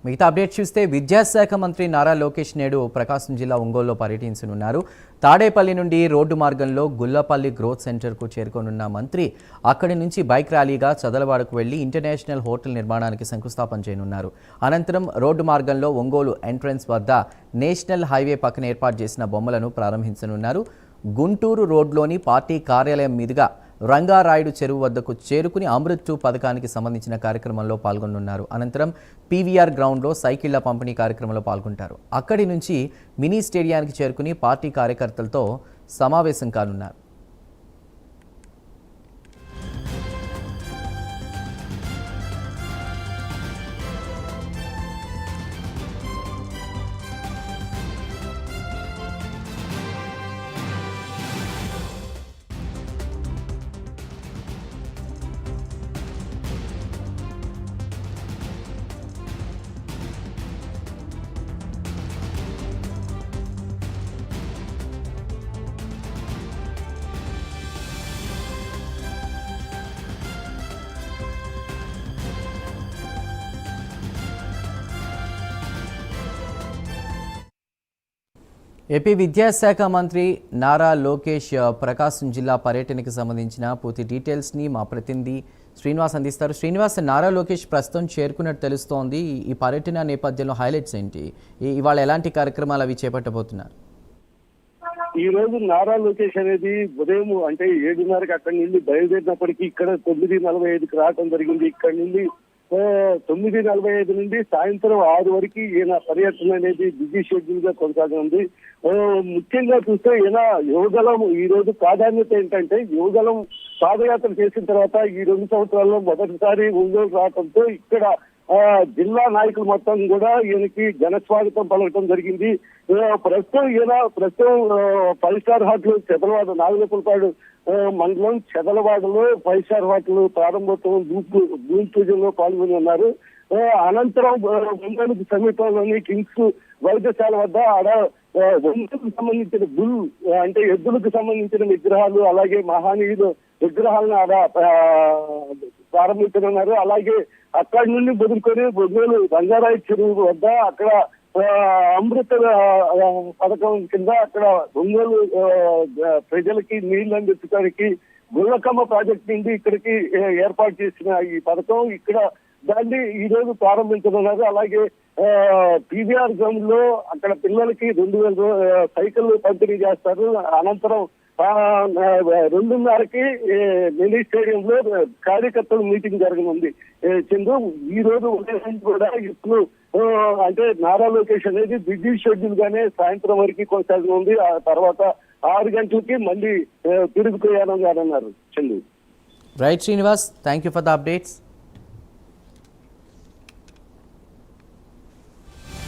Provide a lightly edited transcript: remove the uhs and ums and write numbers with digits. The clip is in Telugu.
మిగతా అప్డేట్ చూస్తే విద్యాశాఖ మంత్రి నారా లోకేష్ నేడు ప్రకాశం జిల్లా ఒంగోలులో పర్యటించనున్నారు. తాడేపల్లి నుండి రోడ్డు మార్గంలో గుల్లపల్లి గ్రోత్ సెంటర్కు చేరుకోనున్న మంత్రి అక్కడి నుంచి బైక్ ర్యాలీగా చదలవాడకు వెళ్లి ఇంటర్నేషనల్ హోటల్ నిర్మాణానికి శంకుస్థాపన చేయనున్నారు. అనంతరం రోడ్డు మార్గంలో ఒంగోలు ఎంట్రన్స్ వద్ద నేషనల్ హైవే పక్కన ఏర్పాటు చేసిన బొమ్మలను ప్రారంభించనున్నారు. గుంటూరు రోడ్లోని పార్టీ కార్యాలయం మీదుగా రంగారాయుడు చెరువు వద్దకు చేరుకుని అమృత్ 2 పథకానికి సంబంధించిన కార్యక్రమంలో పాల్గొనున్నారు. అనంతరం పీవీఆర్ గ్రౌండ్లో సైకిళ్ల పంపిణీ కార్యక్రమంలో పాల్గొంటారు. అక్కడి నుంచి మినీ స్టేడియానికి చేరుకుని పార్టీ కార్యకర్తలతో సమావేశం కానున్నారు. ఏపీ విద్యాశాఖ మంత్రి నారా లోకేష్ ప్రకాశం జిల్లా పర్యటనకు సంబంధించిన పూర్తి డీటెయిల్స్ని మా ప్రతినిధి శ్రీనివాస్ అందిస్తారు. శ్రీనివాస్, నారా లోకేష్ ప్రస్తుతం చేరుకున్నట్టు తెలుస్తోంది. ఈ పర్యటన నేపథ్యంలో హైలైట్స్ ఏంటి? ఇవాళ ఎలాంటి కార్యక్రమాలు అవి చేపట్టబోతున్నారు? ఈ రోజు నారా లోకేష్ అనేది ఉదయం అంటే 7:30కి అక్కడి నుండి బయలుదేరినప్పటికీ ఇక్కడ 9:45కి రావడం జరిగింది. ఇక్కడ నుండి 9:45 నుండి సాయంత్రం 6 వరకు ఈయన పర్యటన అనేది బిజీ షెడ్యూల్ గా కొనసాగుతుంది. ముఖ్యంగా చూస్తే ఈయన యువగలం ఈ రోజు ప్రాధాన్యత ఏంటంటే యువగలం పాదయాత్ర చేసిన తర్వాత ఈ 2 సంవత్సరాల్లో మొదటిసారి ఒంగోలు రావడంతో ఇక్కడ జిల్లా నాయకులు మొత్తం కూడా ఈయనకి ఘన స్వాగతం పలకడం జరిగింది. ప్రస్తుతం 5 స్టార్ హోటల్ చెదలవాడ నాగలపులపాడు మండలం చెదలవాడలో 5 స్టార్ హోటల్ ప్రారంభోత్సవం భూమి పూజలో పాల్గొని ఉన్నారు. అనంతరం ఒంగోలుకు సమీపంలోని కింగ్స్ వైద్యశాల వద్ద ఆడ ఒంగోలుకు సంబంధించిన అంటే ఎద్దులకు సంబంధించిన విగ్రహాలు అలాగే మహానీయులు విగ్రహాలను ఆడ ప్రారంభించనున్నారు. అలాగే అక్కడి నుండి బదులుకొని ఒంగోలు రంగారాయు చెరువు వద్ద అక్కడ అమృత పథకం కింద అక్కడ ఒంగోలు ప్రజలకి నీళ్లు అందించడానికి గుల్లకమ్మ ప్రాజెక్ట్ నుండి ఇక్కడికి ఏర్పాటు చేసిన ఈ పథకం ఇక్కడ దాన్ని ఈ రోజు ప్రారంభించనున్నారు. అలాగే పీవీఆర్ గ్రౌండ్ లో అక్కడ పిల్లలకి 2000 సైకిల్ పంపిణీ చేస్తారు. అనంతరం 2:30కి మినీ స్టేడియం లో కార్యకర్తల మీటింగ్ జరగనుంది. చందు, ఈ రోజు ఉదయం కూడా ఇప్పుడు అంటే నారా లోకేష్ అనేది బిజీ షెడ్యూల్ గానే సాయంత్రం వరకు కొనసాగనుంది. ఆ తర్వాత 6 గంటలకి మళ్ళీ తిరుగు ప్రయాణం కానున్నారు. Chandu. Right Srinivas, thank you for the updates.